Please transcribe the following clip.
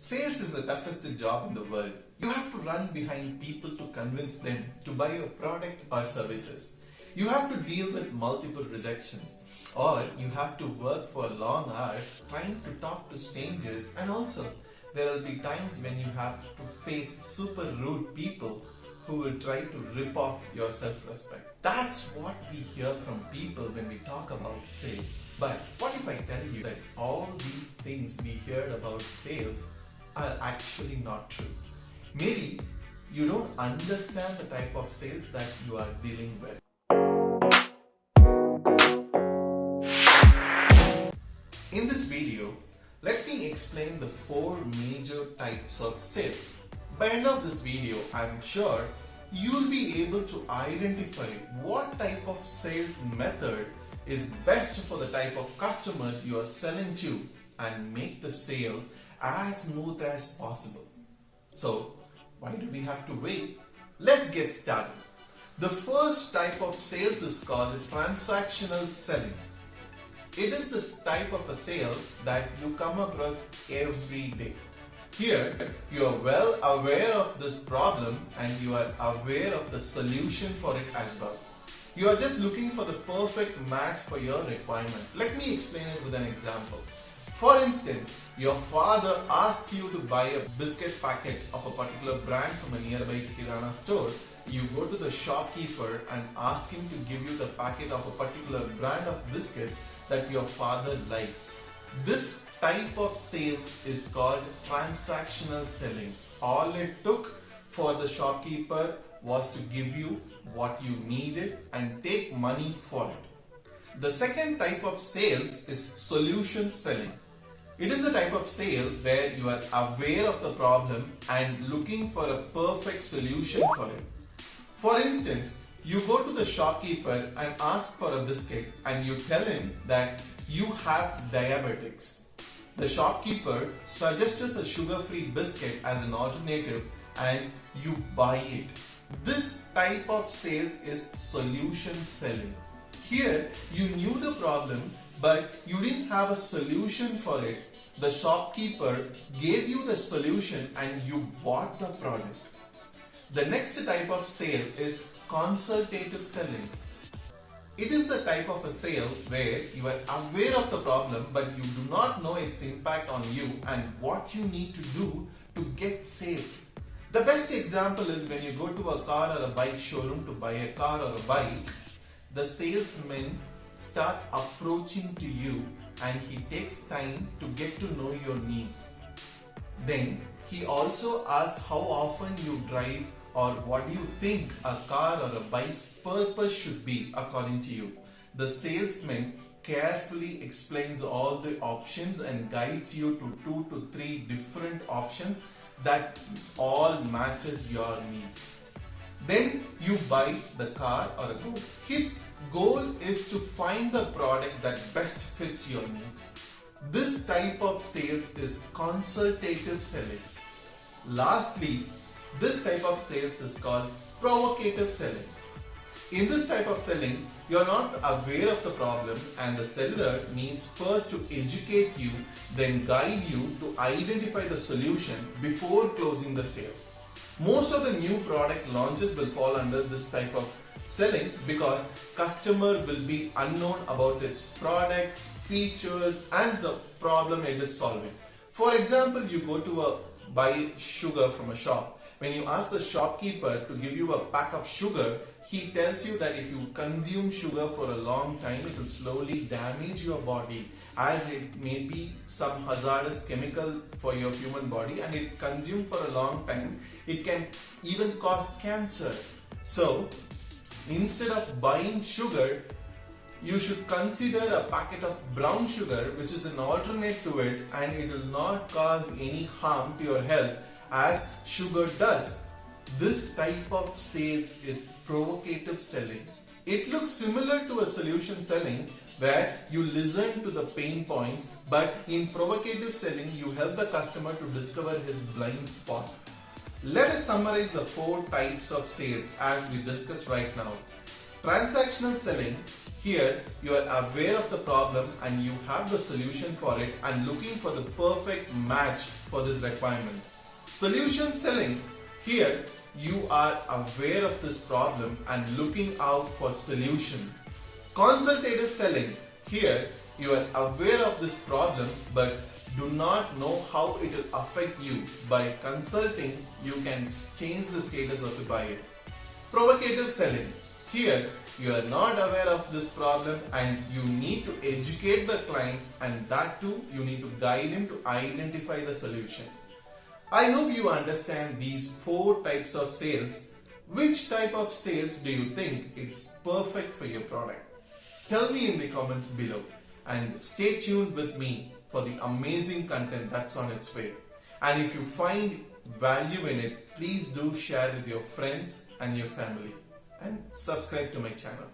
Sales is the toughest job in the world. You have to run behind people to convince them to buy your product or services. You have to deal with multiple rejections, or you have to work for long hours trying to talk to strangers, and also there will be times when you have to face super rude people who will try to rip off your self-respect. That's what we hear from people when we talk about sales. But what if I tell you that all these things we heard about sales are actually not true? Maybe you don't understand the type of sales that you are dealing with. In this video, let me explain the 4 major types of sales. By the end of this video, I'm sure you'll be able to identify what type of sales method is best for the type of customers you are selling to and make the sale as smooth as possible. So, why do we have to wait? Let's get started. The first type of sales is called transactional selling. It is this type of a sale that you come across every day. Here, you are well aware of this problem and you are aware of the solution for it as well. You are just looking for the perfect match for your requirement. Let me explain it with an example. For instance, your father asked you to buy a biscuit packet of a particular brand from a nearby Kirana store. You go to the shopkeeper and ask him to give you the packet of a particular brand of biscuits that your father likes. This type of sales is called transactional selling. All it took for the shopkeeper was to give you what you needed and take money for it. The second type of sales is solution selling. It is a type of sale where you are aware of the problem and looking for a perfect solution for it. For instance, you go to the shopkeeper and ask for a biscuit and you tell him that you have diabetics. The shopkeeper suggests a sugar-free biscuit as an alternative and you buy it. This type of sales is solution selling. Here, you knew the problem but you didn't have a solution for it. The shopkeeper gave you the solution and you bought the product. The next type of sale is consultative selling. It is the type of a sale where you are aware of the problem but you do not know its impact on you and what you need to do to get saved. The best example is when you go to a car or a bike showroom to buy a car or a bike, the salesman starts approaching to you and he takes time to get to know your needs. Then he also asks how often you drive or what do you think a car or a bike's purpose should be according to you. The salesman carefully explains all the options and guides you to 2 to 3 different options that all matches your needs. Then you buy the car or a boat. His goal is to find the product that best fits your needs. This type of sales is consultative selling. Lastly, this type of sales is called provocative selling. In this type of selling, you are not aware of the problem and the seller needs first to educate you, then guide you to identify the solution before closing the sale. Most of the new product launches will fall under this type of selling because customer will be unknown about its product, features and the problem it is solving. For example, you go to buy sugar from a shop. When you ask the shopkeeper to give you a pack of sugar, he tells you that if you consume sugar for a long time, it will slowly damage your body as it may be some hazardous chemical for your human body and it consumed for a long time, it can even cause cancer. So, instead of buying sugar, you should consider a packet of brown sugar which is an alternate to it and it will not cause any harm to your health as sugar does. This type of sales is provocative selling. It looks similar to a solution selling where you listen to the pain points, but in provocative selling you help the customer to discover his blind spot. Let us summarize the 4 types of sales as we discussed right now. Transactional selling Here you are aware of the problem and you have the solution for it and looking for the perfect match for this requirement. Solution selling. Here you are aware of this problem and looking out for solution. Consultative selling. Here you are aware of this problem but do not know how it will affect you. By consulting, you can change the status of the buyer. Provocative selling. Here you are not aware of this problem and you need to educate the client, and that too you need to guide him to identify the solution. I hope you understand these 4 types of sales. Which type of sales do you think it's perfect for your product? Tell me in the comments below, and stay tuned with me for the amazing content that's on its way. And if you find value in it, please do share with your friends and your family, and subscribe to my channel.